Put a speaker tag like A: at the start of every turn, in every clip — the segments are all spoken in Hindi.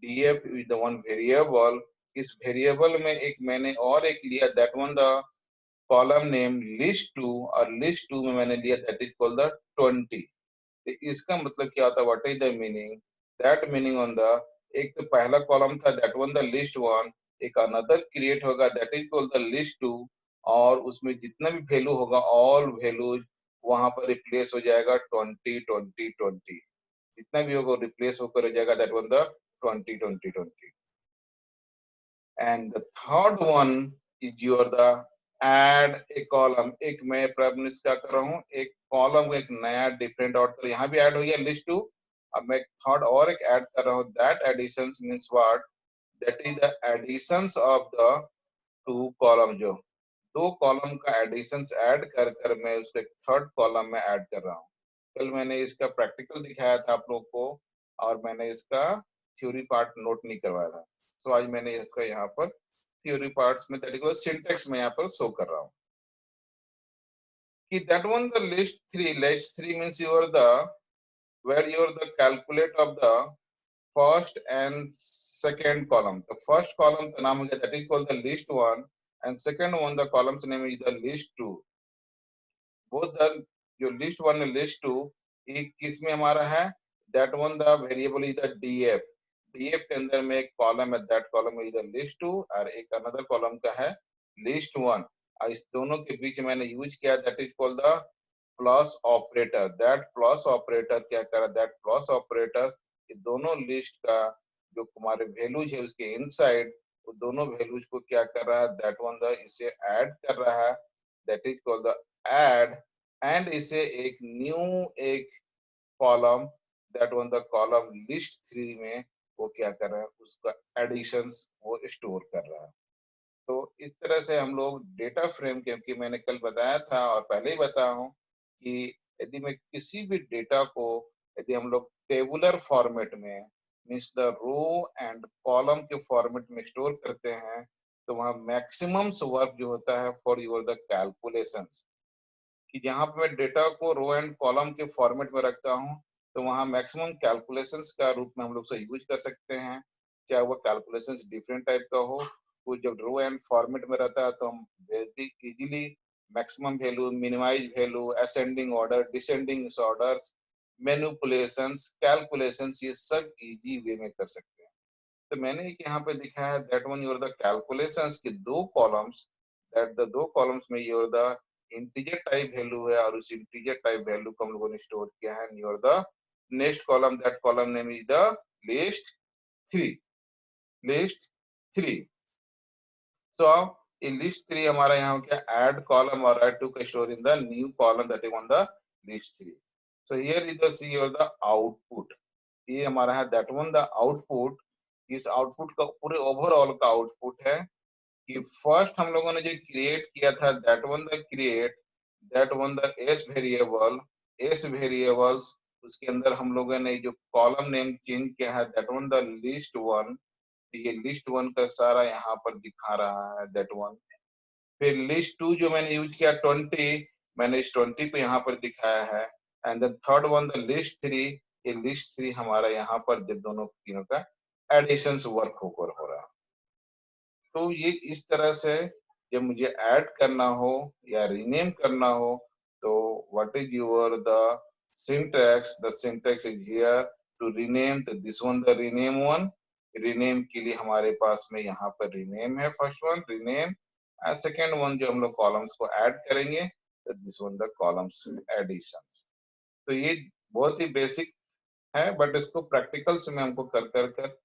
A: df is the one variable. इस वेरिएबल में एक मैंने और एक लिया, that one the column name list2, और list2 में मैंने लिया दैट इज कॉल्ड द 20। तो इसका मतलब क्या होता है, what is the meaning, that meaning on the, एक तो पहला कॉलम था दैट वन द list1, एक अनदर क्रिएट होगा that is called the list2, और उसमें जितना भी वैल्यू होगा ऑल वैल्यूज वहां पर रिप्लेस हो जाएगा 20 20 20, जितना भी होगा रिप्लेस होकर हो जाएगा that one the 20 20 20। And the third one is your the add a column. एक मैं प्रॉब्लम क्या कर रहा हूँ, एक कॉलम एक नया डिफरेंट ऑर्डर, यहाँ भी ऐड हो गया list2, अब मैं थर्ड और एक ऐड कर रहा हूँ, that addition means what, that is the additions of the two column, जो दो कॉलम का एडिशंस ऐड कर कर मैं उसके थर्ड कॉलम में ऐड कर रहा हूँ। कल मैंने इसका प्रैक्टिकल दिखाया था आप लोग को, और मैंने इसका थ्योरी पार्ट नोट नहीं करवाया था, सो आज मैंने इसका यहाँ पर थ्योरी पार्ट्स में दैट सिंटेक्स में यहाँ पर शो कर रहा हूँ कि that one the list3 means your the where you're the calculate of the first and second column. The first column का नाम हो गया that is called the list1, and second one the column's name is the list2. Both the जो list1 and list2 एक किस में हमारा है, that one the variable is the df. df के अंदर में एक कॉलम है, that column is the list2, और एक another column का है list1, और इस दोनों के बीच मैंने यूज किया that is called the plus operator. That plus operator क्या कर रहा है, दैट प्लस ऑपरेटर ये दोनों लिस्ट का जो हमारे वैल्यूज है उसके इनसाइड वो दोनों वैल्यूज को क्या कर रहा है, दैट वन द इसे ऐड कर रहा है, that is called the add, and इसे एक न्यू एक column, that one the column list3 में वो क्या कर रहा है, उसका एडिशंस वो स्टोर कर रहा है। तो इस तरह से हम लोग डेटा फ्रेम, क्योंकि मैंने कल बताया था और पहले ही बताया हूँ कि यदि मैं किसी भी डेटा को यदि हम लोग टेबुलर फॉर्मेट में means the row and column के फॉर्मेट में स्टोर करते हैं, तो वहाँ मैक्सिमम वर्क जो होता है फॉर योर द कैलकुलेशंस, कि जहाँ पे मैं डेटा को रो एंड कॉलम के फॉर्मेट में रखता हूँ तो वहाँ मैक्सिमम कैलकुलेशंस का रूप में हम लोग से यूज कर सकते हैं, चाहे वो कैलकुलेशंस डिफरेंट टाइप का हो। वो जब रो एंड फॉर्मेट में रहता है तो हम very easily maximum value, minimize value, ascending order, descending orders, manipulations, calculations, ये सब इजी वे में कर सकते हैं। तो मैंने एक यहाँ पे दिखाया है that one your the calculations के दो कॉलम्स, दैट द दो कॉलम्स में your the integer type value है, और उस इंटीजर टाइप वैल्यू को हम लोगों ने स्टोर किया है your the next column, that column name is the list 3, list 3। So in list 3 हमारा यहाँ हो गया add column और add to का store in the new column that is on the list 3. So here is the see or the output. ये हमारा है that one the output. इस आउटपुट का पूरे ओवरऑल का आउटपुट है कि फर्स्ट हम लोगों ने जो क्रिएट किया था that one the create, that one the S variable, S variables उसके अंदर हम लोगों ने जो कॉलम नेम चेंज किया है दैट वन द list1, ये list1 का सारा यहाँ पर दिखा रहा है दैट वन। फिर list2 जो मैंने यूज किया 20, मैंने इस 20 को यहाँ पर दिखाया है, and then third one the list3, ये list3 हमारा यहाँ पर जब दोनों तीनों का एडिशंस वर्क होकर हो रहा है। तो ये इस तरह से जब मुझे ऐड करना हो या रीनेम करना हो तो what is your the syntax, the syntax is here to rename, तो this one the rename one, rename के लिए हमारे पास में यहाँ पर रीनेम है, first one rename, and second one जो हम लोग कॉलम्स को ऐड करेंगे तो this one the columns additions. तो ये बहुत ही बेसिक है, बट इसको प्रैक्टिकल्स में हमको कर कर कर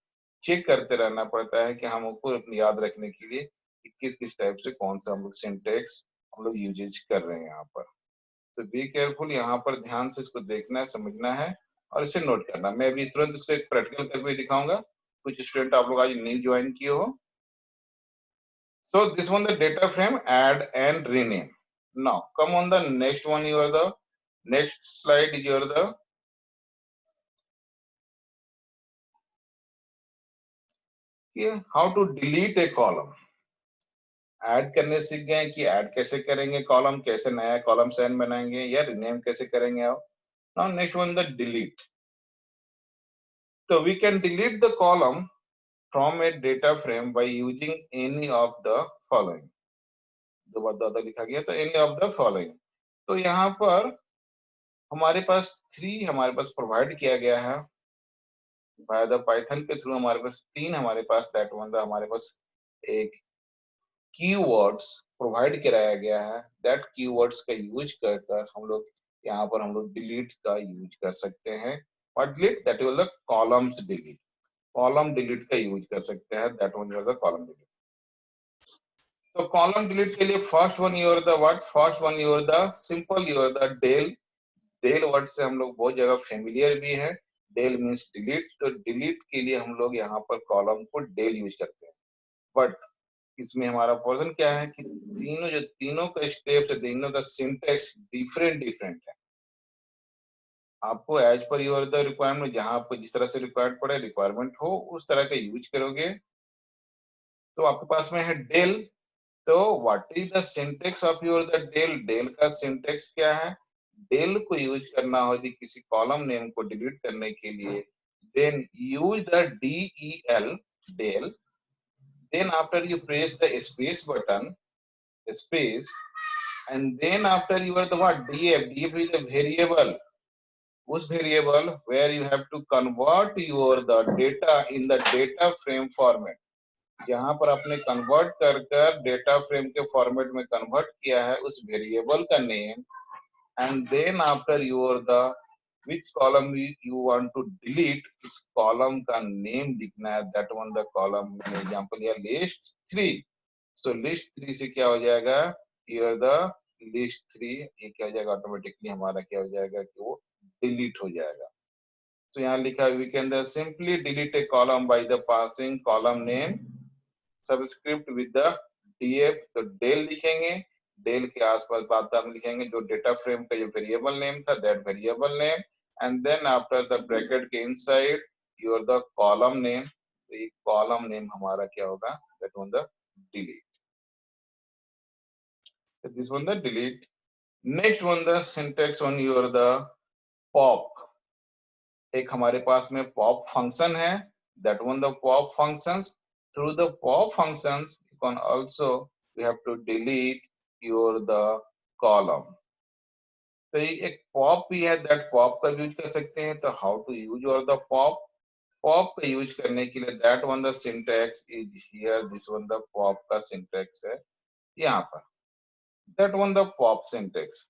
A: चेक करते रहना पड़ता है कि हमको याद रखने के लिए कि किस किस टाइप से कौन सा हम लोग सिंटेक्स हम लोग यूजेज कर रहे हैं यहाँ पर। तो बी केयरफुल, यहाँ पर ध्यान से इसको देखना है, समझना है और इसे नोट करना। मैं अभी तुरंत इसको एक प्रैक्टिकल करके दिखाऊंगा, कुछ स्टूडेंट आप लोग आज न्यू ज्वाइन किए हो। So this one the data frame add and rename. Now come on the next one, your the next slide is your the how to delete a column. Add करने सीख गए कि ऐड कैसे करेंगे कॉलम, कैसे नया कॉलम सेन बनाएंगे या रीनेम कैसे करेंगे। Now next one the delete. तो we can delete the column from a data frame by using any of the following. दो बार ज्यादा लिखा गया तो any of the following. तो यहाँ पर हमारे पास 3 हमारे पास प्रोवाइड किया गया है बाय द पाइथन के थ्रू. हमारे पास 3 हमारे पास दैट वन हमारे पास एक कीवर्ड्स प्रोवाइड कराया गया है. दैट कीवर्ड्स का यूज कर कर हम लोग यहाँ पर हम लोग डिलीट का यूज कर सकते हैं. और delete that is the columns delete. Column delete का यूज कर सकते हैं. That one is the column delete. तो कॉलम डिलीट के लिए first one your the what first one your the simple your the del. Del word से हम लोग बहुत जगह फेमिलियर भी है. Del means delete. तो डिलीट के लिए हम लोग यहाँ पर कॉलम को डेल यूज करते हैं. बट इसमें हमारा पोर्शन क्या है कि तीनों का स्टेप्स है, तीनों का सिंटेक्स डिफरेंट है. आपको as per your the requirement जहां आपको जिस तरह से रिक्वायर्ड पड़े रिक्वायरमेंट हो उस तरह का यूज करोगे. तो आपके पास में है डेल. तो what is the syntax of your the del. Del का सिंटेक्स क्या है. डेल को यूज करना हो यदि किसी कॉलम नेम को डिलीट करने के लिए then use the del del. Then after you press the space button, space, and then after you are the what df. Df is a variable. उस variable where you have to convert your the data in the data frame format. जहां पर आपने convert कर कर data frame के format में convert किया है उस variable का name. And then after your the which column you want to delete इस column का name लिखना है. that one the column मैंने example लिया list 3. so list 3 से क्या हो जाएगा here the list 3 ये क्या हो जाएगा ऑटोमेटिकली हमारा क्या हो जाएगा कि वो डिलीट हो जाएगा. तो यहाँ लिखा है we can the simply delete a column by the passing column name subscript with the df. तो डेल लिखेंगे. डेल के आसपास बात हम लिखेंगे जो डेटा फ्रेम का जो वेरिएबल नेम था that variable name. And then after the bracket के inside your the column name. तो ये कॉलम नेम हमारा क्या होगा that one the delete. This one the delete. Next one the syntax on your the pop. एक हमारे पास में पॉप फंक्शन है. That one the pop functions. through the pop functions you can also we have to delete your the column. तो ये एक पॉप भी है दैट पॉप का यूज कर सकते हैं. तो हाउ टू यूज और द पॉप. पॉप का यूज करने के लिए that one the syntax is here. This one the pop का सिंटैक्स है यहाँ पर. That one the pop syntax.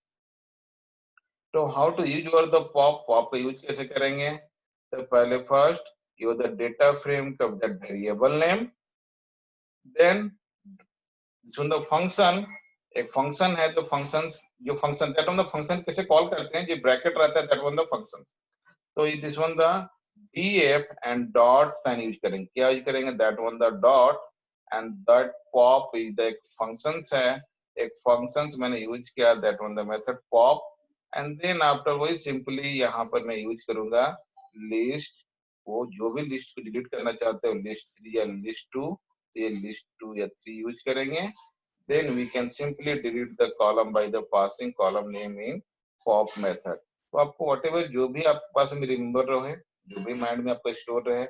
A: तो हाउ टू यूज और द पॉप. पॉप का यूज कैसे करेंगे. तो पहले first you the data frame का that variable name. then soon the function. एक फंक्शन है तो फंक्शंस जो function that one the function कैसे कॉल करते हैं जो ब्रैकेट रहता है दैट वन द फंक्शन. तो this one the df and dot sign use करेंगे. क्या यूज करेंगे that one the dot and that pop is the एक फंक्शंस है. एक फंक्शंस मैंने यूज किया that one the method pop. And then after वही सिंपली यहाँ पर मैं यूज करूंगा लिस्ट. वो जो भी लिस्ट को डिलीट करना चाहते हो लिस्ट 3 या लिस्ट 2 तो ये लिस्ट 2 या 3 यूज करेंगे. Then we can simply delete the column by the passing column name in pop method. तो आपको व्हाटएवर जो भी आपके पास में रिमेंबर रहे जो भी माइंड में आपका स्टोर रहे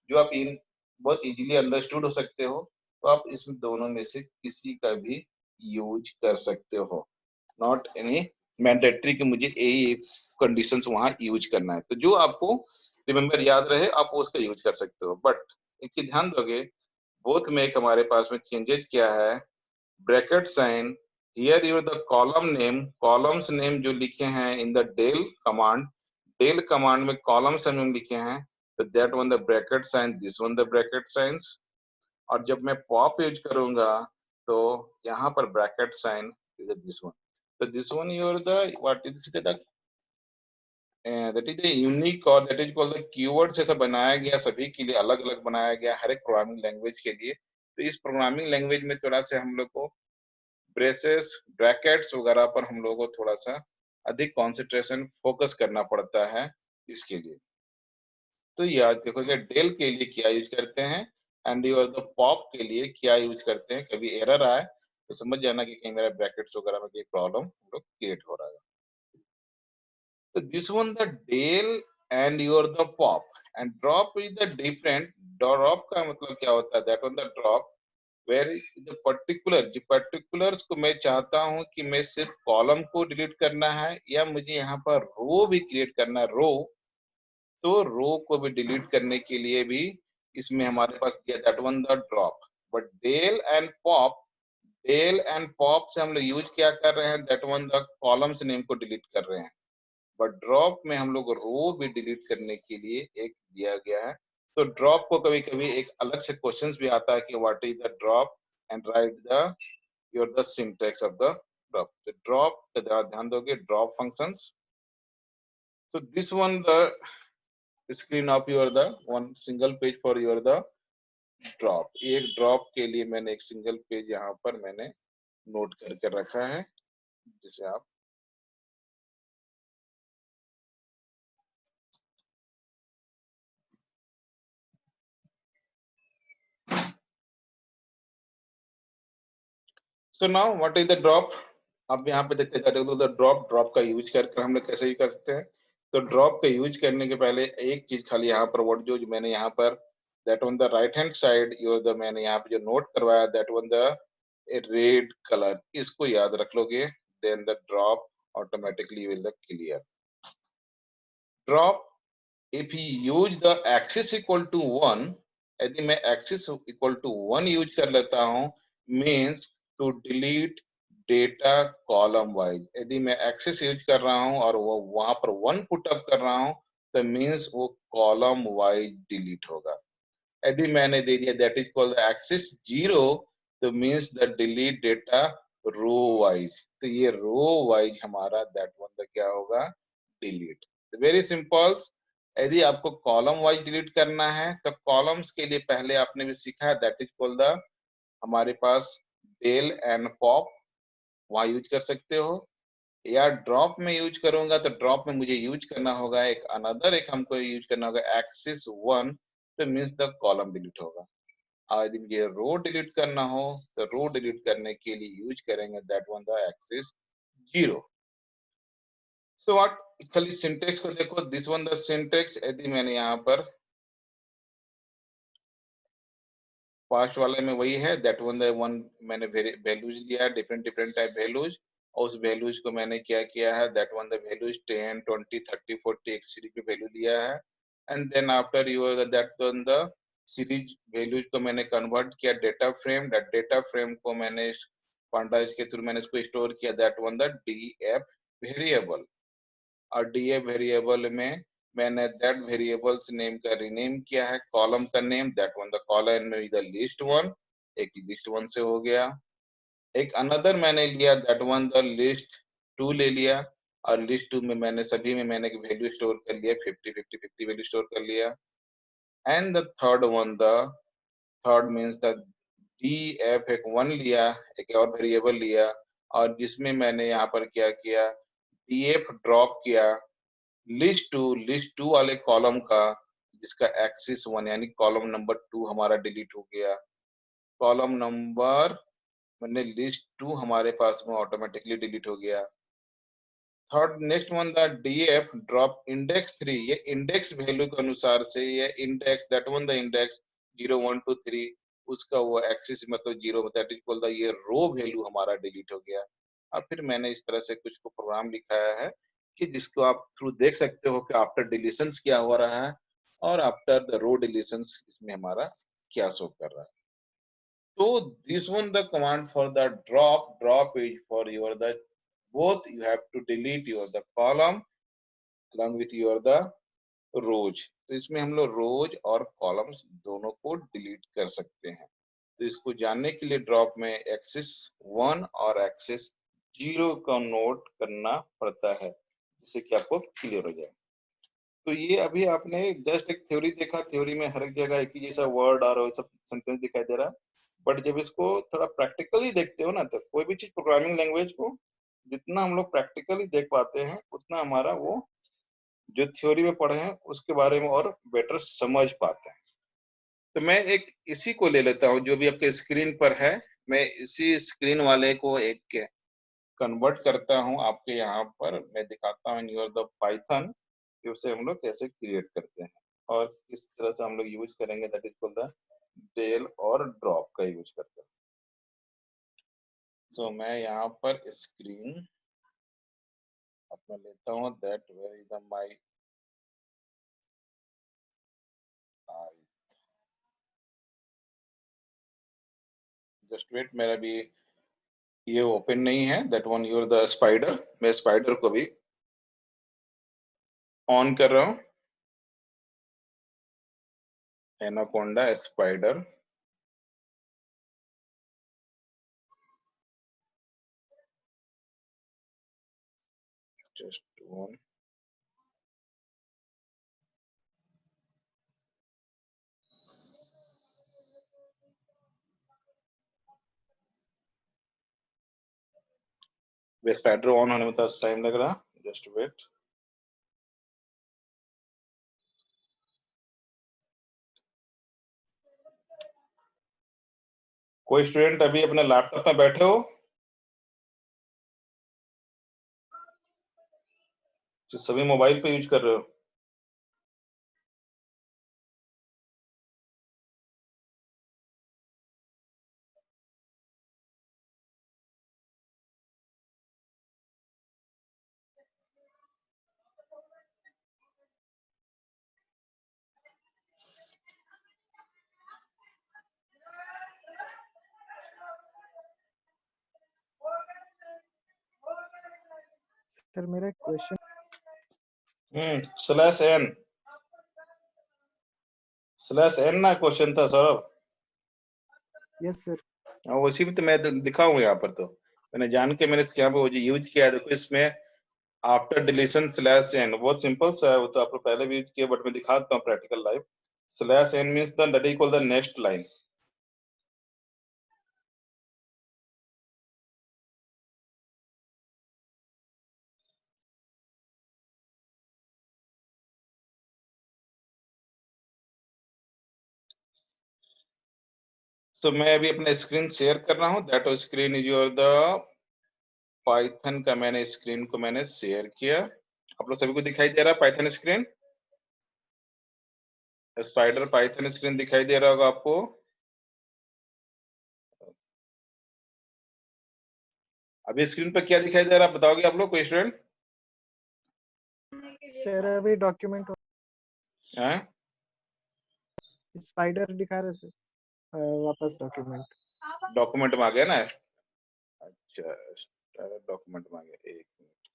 A: जो आप इन बहुत इजीली अंडरस्टूड हो सकते हो तो आप इसमें दोनों में से किसी का भी यूज कर सकते हो. नॉट एनी मैंडेटरी कि मुझे यही कंडीशंस वहां यूज करना है. तो जो आपको रिमेंबर याद रहे आप उसका यूज कर सकते हो. बट एक चीज ध्यान दोगे बोथ में एक हमारे पास में चेंजेस क्या है. Bracket sign here your the column name. Columns name जो लिखे हैं in the del command. Del command में कॉलम्स नेम लिखे हैं तो that one the bracket sign this one the bracket signs. और जब मैं पॉप यूज करूंगा तो यहाँ पर ब्रैकेट साइन दिस वन. तो this one your the what is the that is the unique और that is called the keyword से सब बनाया गया सभी के लिए अलग अलग बनाया गया हर एक प्रोग्रामिंग लैंग्वेज के लिए. तो इस प्रोग्रामिंग लैंग्वेज में थोड़ा सा हम लोग को ब्रेसेस ब्रैकेट्स वगैरह पर हम लोग को थोड़ा सा अधिक कंसंट्रेशन फोकस करना पड़ता है इसके लिए. तो याद देखोगे डेल के लिए क्या यूज करते हैं एंड योर द पॉप के लिए क्या यूज करते हैं. कभी एरर आए तो समझ जाना कि कहीं मेरा ब्रैकेट्स वगैरह में कोई प्रॉब्लम क्रिएट हो रहा है. So this one the del and your the pop and drop is the different. Drop का मतलब क्या होता है? That one the drop where the particular, जो पर्टिकुलर्स को मैं चाहता हूं कि मैं सिर्फ कॉलम को डिलीट करना है या मुझे यहाँ पर रो भी क्रिएट करना है, रो, तो रो को भी डिलीट करने के लिए भी इसमें हमारे पास दिया that one the drop. But del and pop से हम लोग यूज क्या कर रहे हैं? That one the columns name को डिलीट कर रहे हैं। बट ड्रॉप में हम लोग रो भी डिलीट करने के लिए एक दिया गया है। तो ड्रॉप को कभी कभी एक अलग से क्वेश्चंस भी आता है कि what is the drop, and right the your the syntax of the drop. तो ड्रॉप का ध्यान दोगे, drop functions. So this one the screen of your the one single page for your the drop। एक ड्रॉप के लिए मैंने एक सिंगल पेज यहाँ पर मैंने नोट करके रखा है, जिसे आप so now what is the drop। अब यहाँ पे देखते हैं तो ड्रॉप का यूज करके हम लोग कैसे यूज कर सकते हैं। तो ड्रॉप का यूज करने के पहले एक चीज खाली यहाँ पर वर्ड जो मैंने यहाँ पर that on the right hand side your the मैंने यहाँ पे जो नोट करवाया that on the red colour, इसको याद रख लोगे, then the drop automatically will the clear. Drop if you use the axis equal to 1, यदि मैं axis equal to 1 यूज कर लेता हूं, means to delete data column wise। यदि मैं axis यूज कर रहा हूं और वो वहां पर 1 पुट अप कर रहा हूं, तो means वो column wise delete होगा। यदि मैंने दे दिया दैट इज कॉल्ड एक्सिस 0, तो means the delete data row wise, तो ये रो वाइज हमारा दैट वन द क्या होगा? डिलीट। Very simple. यदि आपको कॉलम वाइज डिलीट करना है तो कॉलम्स के लिए पहले आपने भी सीखा है दैट इज कॉल्ड द हमारे पास डेल एंड पॉप, वहां यूज कर सकते हो, या ड्रॉप में यूज करूंगा तो ड्रॉप में मुझे यूज करना होगा एक अनदर, एक हमको यूज करना होगा एक्सिस 1, तो मींस द कॉलम डिलीट होगा। और यदि मुझे रो डिलीट करना हो तो रो डिलीट करने के लिए यूज करेंगे that one the axis 0। So what, खाली सिंटेक्स को देखो, दिस वन द सिंटेक्स। यदि मैंने यहाँ पर पास्ट वाले में वही है दैट वन द वन, मैंने वैल्यूज लिया है, डिफरेंट डिफरेंट टाइप वैल्यूज, और उस वैल्यूज को मैंने क्या किया है दैट वन द वैल्यूज 10 20 30 40 एक सीरीज पे वैल्यू लिया है, and then after you that one the series values को मैंने कन्वर्ट किया data frame, that data frame को मैंने पांडास के थ्रू मैंने इसको स्टोर किया that one the DF variable. और डीएफ वेरिएबल में मैंने दैट वेरिएबल्स नेम का रीनेम किया है, कॉलम का name that one the column में द लिस्ट वन, एक लिस्ट वन से हो गया। एक अनदर मैंने लिया that one the list to ले लिया, और लिस्ट टू में मैंने सभी में मैंने वैल्यू स्टोर कर लिया, 50 50 50 वैल्यू स्टोर कर लिया। And the third one the third means the D F एक वन लिया, एक और वेरिएबल लिया, और जिसमें मैंने यहाँ पर क्या किया, डी एफ ड्रॉप किया लिस्ट टू वाले कॉलम का, जिसका एक्सिस 1 यानी कॉलम नंबर 2 हमारा डिलीट हो गया। कॉलम नंबर मैंने लिस्ट 2 हमारे पास में ऑटोमेटिकली डिलीट हो गया। Third next one the DF drop index 3, ये इंडेक्स वैल्यू के अनुसार से ये index that one the index 0 1 2 3 उसका वो एक्सिस मतलब 0 दैट इज कॉल्ड द ये रो वैल्यू हमारा डिलीट हो गया। अब फिर मैंने इस तरह से कुछ को प्रोग्राम लिखाया है कि जिसको आप थ्रू देख सकते हो कि आफ्टर डिलीशंस क्या हो रहा है और आफ्टर द रो डिलीशंस इसमें हमारा क्या शो कर रहा है। So this one the command for the drop is for your the both you have to delete your the column along with your the rows। तो इसमें हम लोग रोज और कॉलम्स दोनों को डिलीट कर सकते हैं। तो इसको जानने के लिए ड्रॉप में एक्सिस 1 और एक्सिस 0 का नोट करना पड़ता है, जिससे कि आपको क्लियर हो जाए। तो ये अभी आपने जस्ट एक थ्योरी देखा, थ्योरी में हर एक जगह एक ही जैसा वर्ड और सब सेंटेंस दिखाई दे रहा है, बट जब इसको थोड़ा प्रैक्टिकली देखते हो ना, तो कोई भी चीज प्रोग्रामिंग लैंग्वेज को जितना हम लोग प्रैक्टिकली देख पाते हैं उतना हमारा वो जो थ्योरी में पढ़े हैं उसके बारे में और बेटर समझ पाते हैं। तो मैं एक इसी को ले लेता हूँ जो भी आपके स्क्रीन पर है, मैं इसी स्क्रीन वाले को एक कन्वर्ट करता हूँ आपके यहाँ पर, मैं दिखाता हूँ इन योर द पाइथन कि उसे हम लोग कैसे क्रिएट करते हैं। और किस तरह से हम लोग यूज करेंगे, that is called the del और ड्रॉप का यूज करते हैं। सो मैं यहाँ पर स्क्रीन अपना लेता हूँ, that where is my just wait, मेरा भी ये ओपन नहीं है, that one your the Spyder. मैं स्पाइडर को भी ऑन कर रहा हूँ, एनाकोंडा स्पाइडर। जस्ट वन, वे स्पाइडर ऑन होने में थोड़ा टाइम लग रहा, जस्ट वेट। कोई स्टूडेंट अभी अपने लैपटॉप में बैठे हो, जो सभी मोबाइल पे यूज कर रहे हो?
B: सर मेरा क्वेश्चन
A: स्लैश एन ना क्वेश्चन था सौरभ।
B: Yes sir.
A: हाँ, उसी में तो मैं दिखाऊंगा यहाँ पर, तो मैंने जान के मैंने यहाँ पे यूज किया है। देखो इसमें आफ्टर डिलीशन स्लैश एन, बहुत सिंपल सा है, वो तो आपने पहले भी यूज किया, बट मैं दिखाता हूँ practical live. Slash N means the that is called the next line. तो मैं अभी अपना स्क्रीन शेयर कर रहा हूँ, that screen is your the Python का, मैंने स्क्रीन को मैंने शेयर किया। आप लोग सभी को दिखाई दे रहा है Python screen? Spider Python screen दिखाई दे रहा होगा आपको। अभी स्क्रीन पर क्या दिखाई दे रहा है बताओगे आप लोग, कोई स्टूडेंट?
B: सर अभी डॉक्यूमेंट
A: हैं?
B: स्पाइडर दिखा रहे सर, वापस डॉक्यूमेंट।
A: डॉक्यूमेंट में आ गया ना? अच्छा, डॉक्यूमेंट में आ गया, एक मिनट।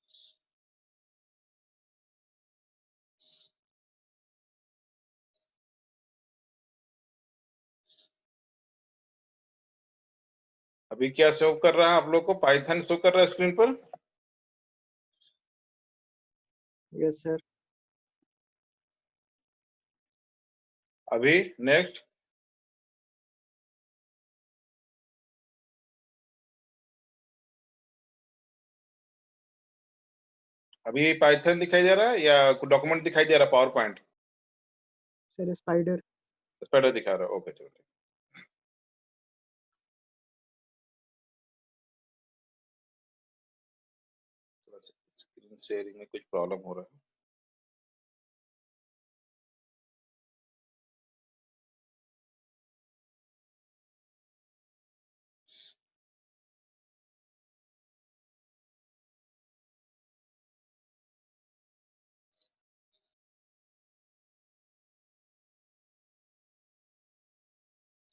A: अभी क्या शो कर रहा है आप लोग को? पाइथन शो कर रहा है स्क्रीन पर?
B: Yes sir.
A: अभी नेक्स्ट, अभी पाइथन दिखाई दे रहा है या डॉक्यूमेंट दिखाई दे रहा है? Power point
B: sir spider.
A: Spider दिखा रहा है, ओके चलो। स्क्रीन शेयरिंग में कुछ प्रॉब्लम हो रहा है।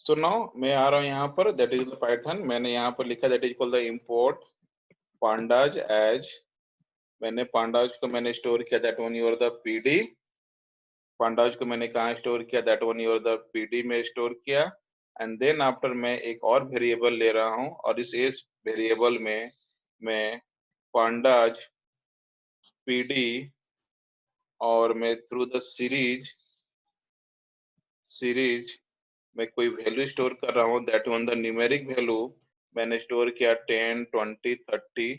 A: सो नाउ मैं आ रहा हूँ यहाँ पर, दैट इज द पाइथन। मैंने यहाँ पर लिखा that is called the import pandas as. मैंने पांडाज को मैंने स्टोर किया, that one your the PD. Pandas को मैंने कहाँ स्टोर किया? That one your the PD में स्टोर किया। एंड देन आफ्टर मैं एक और वेरिएबल ले रहा हूँ, और इस वेरिएबल में मैं पांडाज पीडी, और मैं थ्रू द सीरीज मैं कोई वैल्यू स्टोर कर रहा हूँ, that one the numeric value मैंने स्टोर किया 10 20 30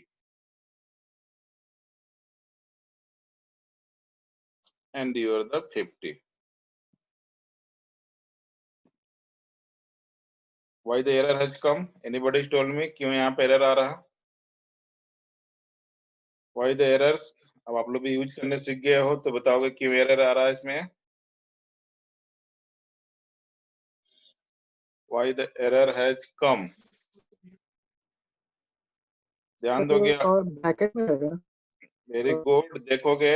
A: and your the 50। Why the error has come? Anybody told me क्यों यहाँ पे एरर आ रहा? Why the errors? अब आप लोग भी यूज करने सीख गए हो तो बताओगे क्यों एरर आ रहा है इसमें? why the error has come. ध्यान दोगे?
B: और ब्रैकेट में रहेगा।
A: Very good. देखोगे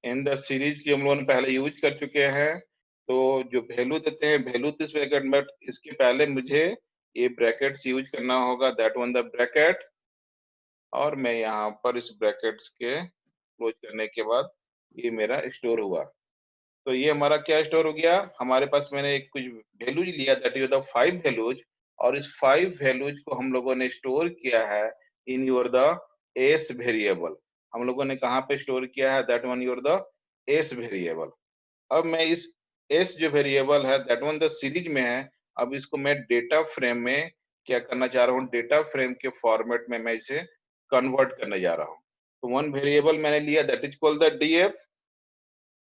A: इन द सीरीज की हम लोगों ने पहले यूज कर चुके हैं, तो जो वैल्यू देते हैं वैल्यू दिस ब्रैकेट, बट इसके पहले मुझे ये ब्रैकेट्स यूज करना होगा, दैट वन द ब्रैकेट, और मैं यहाँ पर इस ब्रैकेट्स के क्लोज करने के बाद ये मेरा स्टोर हुआ। तो ये हमारा क्या स्टोर हो गया, हमारे पास मैंने एक कुछ वैल्यूज लिया, दैट इज द 5 वैल्यूज, और इस 5 वैल्यूज को हम लोगों ने स्टोर किया है in your the S variable. हम लोगों ने कहाँ पे स्टोर किया है, that one your the S variable. अब मैं इस एस जो वेरिएबल है दैट वन द सीरीज में है, अब इसको मैं डेटा फ्रेम में क्या करना चाह रहा हूँ, डेटा फ्रेम के फॉर्मेट में मैं इसे कन्वर्ट करने जा रहा हूँ। तो वन वेरिएबल मैंने लिया that is called the DF,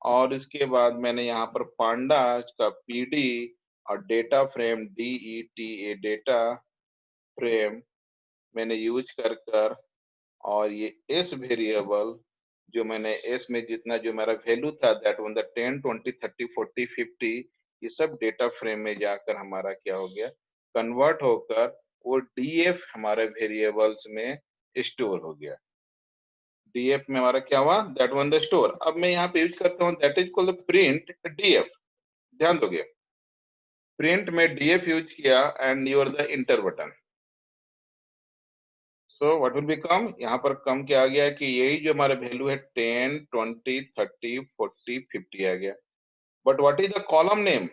A: और इसके बाद मैंने यहाँ पर पांडास का पीडी और data frame DETA data frame मैंने यूज कर और ये एस वेरिएबल जो मैंने एस में जितना जो मेरा वैल्यू था दैट वन द 10 20 30 40 50, ये सब डेटा फ्रेम में जाकर हमारा क्या हो गया, कन्वर्ट होकर वो डीएफ हमारे वेरिएबल्स में स्टोर हो गया। डीएफ में हमारा क्या हुआ, दैट वन द स्टोर। अब मैं यहाँ पे यूज करता हूँ that is called print DF. ध्यान दोगे, प्रिंट में डीएफ यूज किया and your the enter button. So what will become, यहाँ पर कम क्या आ गया कि यही जो हमारा वैल्यू है 10 20 30 40 50 आ गया। But what is the column name,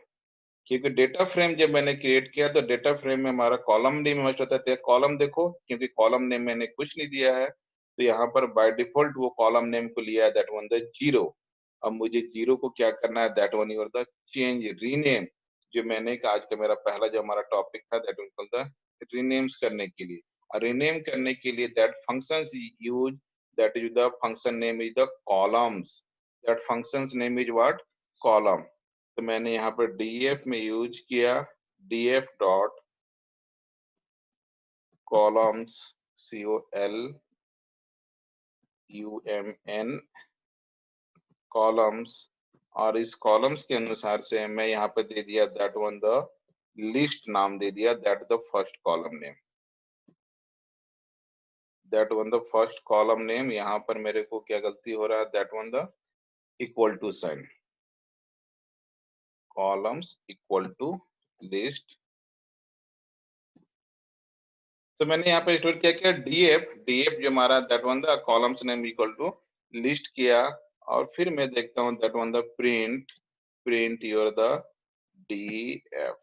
A: क्योंकि डेटा फ्रेम जब मैंने क्रिएट किया तो डेटा फ्रेम में हमारा कॉलम नेम हमेशा होता है, कॉलम देखो क्योंकि कॉलम नेम मैंने कुछ नहीं दिया है, तो यहाँ पर बाय डिफॉल्ट वो कॉलम नेम को लिया है दैट वन द जीरो। अब मुझे जीरो को क्या करना है, that one your the change rename, जो मैंने आज का मेरा पहला जो हमारा टॉपिक था दैट वन द रीनेम्स करने के लिए, और रीनेम करने के लिए that functions use, that is the function name is the columns, that functions name is what, column. तो मैंने यहाँ पर df में यूज किया df dot columns COLUMN columns, और इस कॉलम्स के अनुसार से मैं यहाँ पे दे दिया दैट वन द लिस्ट नाम दे दिया, that the first column name, that one the first column name. यहाँ पर मेरे को क्या गलती हो रहा है, that one the equal to sign, columns equal to list. तो मैंने यहाँ पे स्टोर किया क्या, डीएफ जो हमारा that one the columns name equal to list किया, और फिर मैं देखता हूँ that one the print your the DF.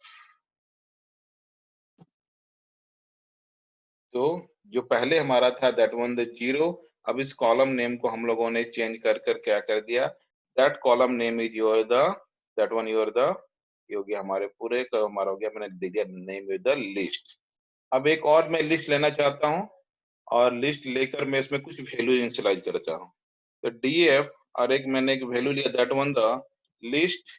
A: तो जो पहले हमारा था दैट वन द जीरो, अब इस कॉलम नेम को हम लोगों ने चेंज कर क्या कर दिया, that column name is your the that one your the, ये हो गया हमारे पूरे का हमारा हो गया, मैंने दे दिया नेम इज द लिस्ट। अब एक और मैं लिस्ट लेना चाहता हूँ, और लिस्ट लेकर मैं इसमें कुछ वैल्यू इनिशियलाइज करना चाह रहा हूँ, तो डीएफ और एक मैंने एक वैल्यू लिया दैट वन द लिस्ट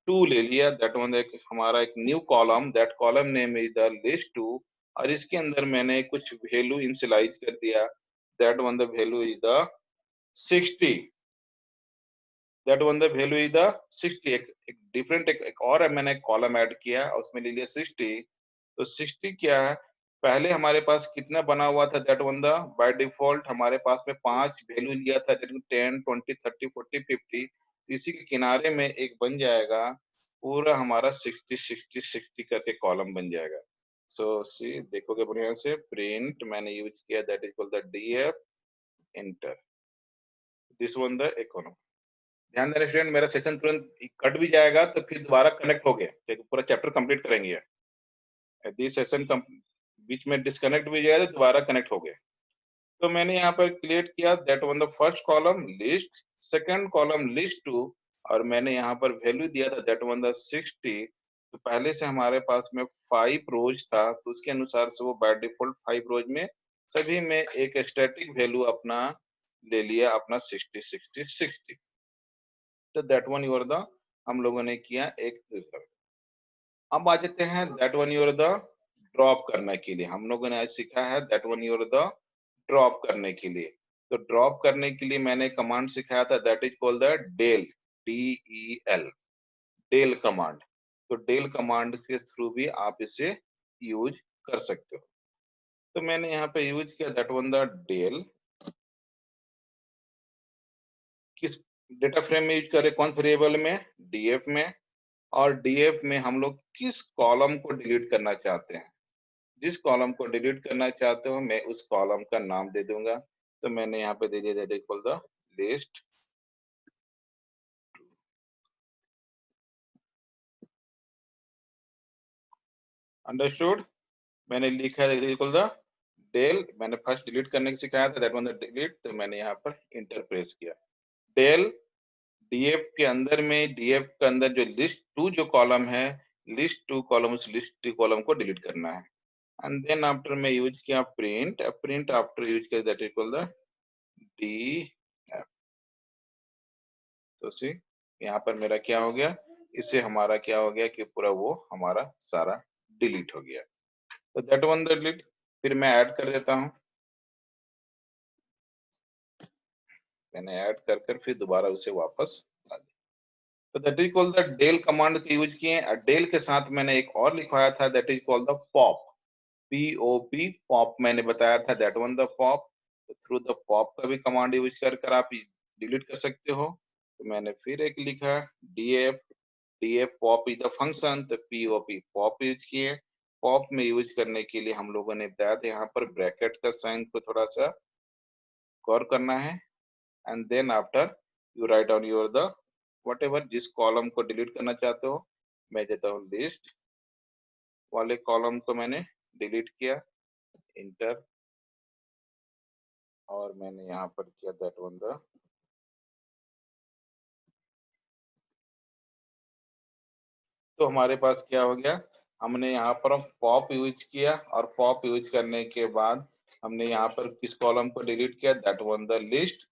A: 2 ले लिया, दैट वन एक हमारा एक new column, that column name is the list 2, और इसके अंदर मैंने कुछ वैल्यू इनिशियलाइज कर दिया, that one the value is the 60, that one the value is the 60। एक डिफरेंट एक और मैंने कॉलम ऐड किया, उसमें ले लिया 60। तो 60 क्या है, पहले हमारे पास कितना बना हुआ था, that one the by default हमारे पास में 5 वैल्यू लिया था, 10 20 30 40 50, तो इसी के किनारे में एक बन जाएगा पूरा हमारा 60 60 60 करके कॉलम बन जाएगा। सो सी देखोगे बढ़िया से, प्रिंट मैंने यूज किया that is called the DF enter, this one the economy. ध्यान देना स्टूडेंट, मेरा सेशन तुरंत कट भी जाएगा तो फिर दोबारा कनेक्ट हो गया, क्योंकि पूरा चैप्टर कंप्लीट करेंगे, यदि सेशन बीच में डिस्कनेक्ट भी जाए तो दोबारा कनेक्ट हो गए। तो मैंने यहाँ पर क्रिएट किया that one the first column list, second column list 2, और मैंने यहाँ पर वैल्यू दिया था दैट वन द 60। तो पहले से हमारे पास में 5 रोज था, तो उसके अनुसार से वो बाय डिफॉल्ट 5 रोज में सभी में एक स्टैटिक वैल्यू अपना ले लिया, अपना 60 60 60। तो दैट वन यूर द हम लोगों ने किया एक रिजल्ट। अब आ जाते हैं that one your the drop करने के लिए, हम लोगों ने आज सीखा है that one your the drop करने के लिए। तो ड्रॉप करने के लिए मैंने कमांड सिखाया था that is called the del, DEL, del command. तो डेल कमांड के थ्रू भी आप इसे यूज कर सकते हो। तो मैंने यहाँ पे यूज किया दैट वन द डेल, किस डेटा फ्रेम में यूज करें, कौन सा वेरिएबल में, डीएफ में। और डीएफ में हम लोग किस कॉलम को डिलीट करना चाहते हैं, जिस कॉलम को डिलीट करना चाहते हो मैं उस कॉलम का नाम दे दूंगा। तो मैंने यहाँ पे दे दिया that equal the list. Understood. मैंने लिखा है इक्वल द डेल, मैंने फर्स्ट डिलीट करने की सिखाया था दैट वन द डिलीट, तो मैंने यहाँ पर इंटर प्रेस किया। डेल डीएफ के अंदर में, डीएफ के अंदर जो लिस्ट टू जो कॉलम है, लिस्ट टू कॉलम, उस लिस्ट टू कॉलम को डिलीट करना है। एंड देन आफ्टर मैं यूज किया प्रिंट, प्रिंट आफ्टर यूज किया दैट इक्वल द डी। तो सी यहाँ पर मेरा क्या हो गया, इससे हमारा क्या हो गया कि पूरा वो हमारा सारा डिलीट हो गया। तो दैट वन द डिलीट। फिर मैं ऐड कर देता हूँ, मैंने ऐड कर कर फिर दोबारा उसे वापस ला दिया। तो that is called the del command के यूज किए। डेल के साथ मैंने एक और लिखवाया था that is called the pop, P O P, pop मैंने बताया था that one the pop. Through the pop का भी कमांड यूज कर कर आप डिलीट कर सकते हो। तो मैंने फिर एक लिखा DF, DF pop is the function, तो पीओपी पॉप यूज किए। पॉप में यूज करने के लिए हम लोगों ने बताया था यहाँ पर ब्रैकेट का साइन को थोड़ा सा गौर करना है। And then after you write down your the what जिस कॉलम को डिलीट करना चाहते हो। मैं देता हूँ लिस्ट वाले कॉलम को मैंने डिलीट किया, इंटर। और मैंने यहाँ पर किया दैट वन द, तो हमारे पास क्या हो गया, हमने यहाँ पर पॉप यूज किया और पॉप यूज करने के बाद हमने यहाँ पर किस कॉलम को डिलीट किया, दैट वन द लिस्ट।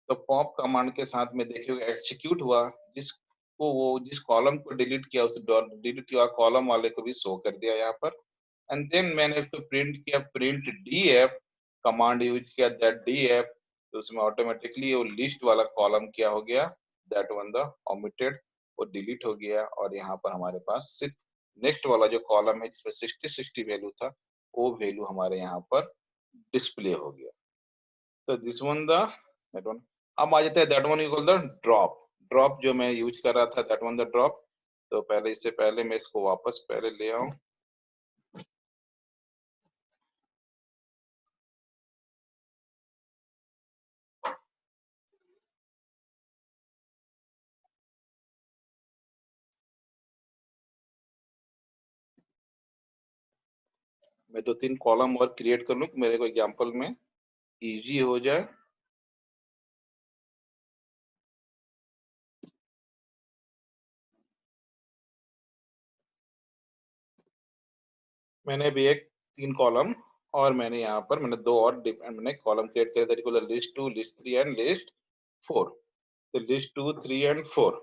A: तो पॉप कमांड के साथ में देखिए एग्जीक्यूट हुआ, जिसको वो जिस कॉलम को डिलीट किया उस डिलीट किया कॉलम वाले को भी शो कर दिया यहाँ पर। एंड देन मैंने उसको प्रिंट किया, प्रिंट डीएफ कमांड यूज किया दैट डीएफ। तो उसमें ऑटोमेटिकली वो लिस्ट वाला कॉलम क्या हो गया, दैट वन द ओमिटेड, वो डिलीट हो गया। और यहाँ पर हमारे पास सिर्फ नेक्स्ट वाला जो कॉलम है जिसमें 60 वैल्यू था, वो वैल्यू हमारे यहाँ पर डिस्प्ले हो गया। तो this one the that one. अब आ जाते हैं that one equal the drop. Drop जो मैं यूज कर रहा था दैट वन द ड्रॉप। तो पहले इससे पहले मैं इसको वापस पहले ले आऊं। मैं 2-3 कॉलम और क्रिएट कर लूं कि मेरे को एग्जांपल में इजी हो जाए। मैंने भी एक 3 कॉलम और मैंने यहाँ पर मैंने 2 और मैंने कॉलम क्रिएट किया that equal list 2, list 3 and list 4। तो लिस्ट 2, 3 एंड 4।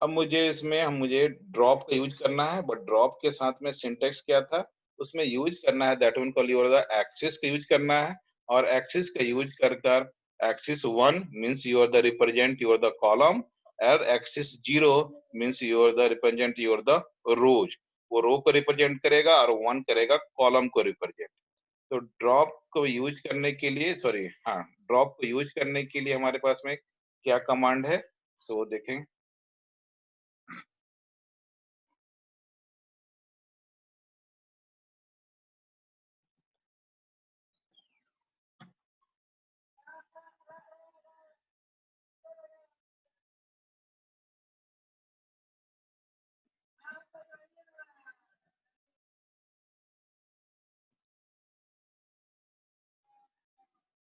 A: अब मुझे इसमें मुझे ड्रॉप का यूज करना है, बट ड्रॉप के साथ में सिंटेक्स क्या था, उसमें यूज करना है that one call your the axis का यूज करना है। और एक्सिस का यूज कर कर axis 1 means your the represent your the column, और axis 0 means your the represent your the rows. वो रो को रिप्रेजेंट करेगा और 1 करेगा कॉलम को रिप्रेजेंट। तो ड्रॉप को यूज करने के लिए, सॉरी हाँ, ड्रॉप को यूज करने के लिए हमारे पास में क्या कमांड है, सो देखें।